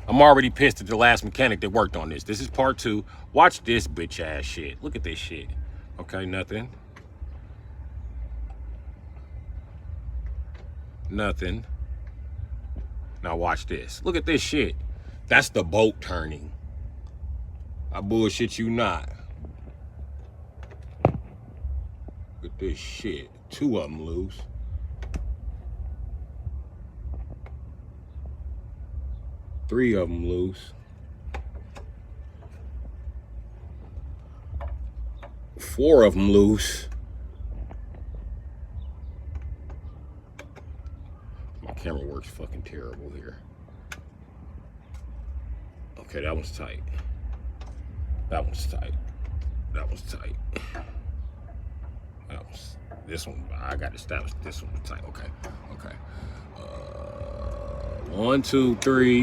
I'm already pissed at the last mechanic that worked on this. This is part 2. Watch this bitch ass shit. Look at this shit. Okay, nothing. Nothing. Now watch this. Look at this shit. That's the boat turning. I bullshit you not. Look at this shit. 2 of them loose. Three of them loose. 4 of them loose. My camera works fucking terrible here. Okay, that one's tight. That one's tight. That one's tight. This one, I got to establish this one tight. Okay, okay. 1, 2, 3.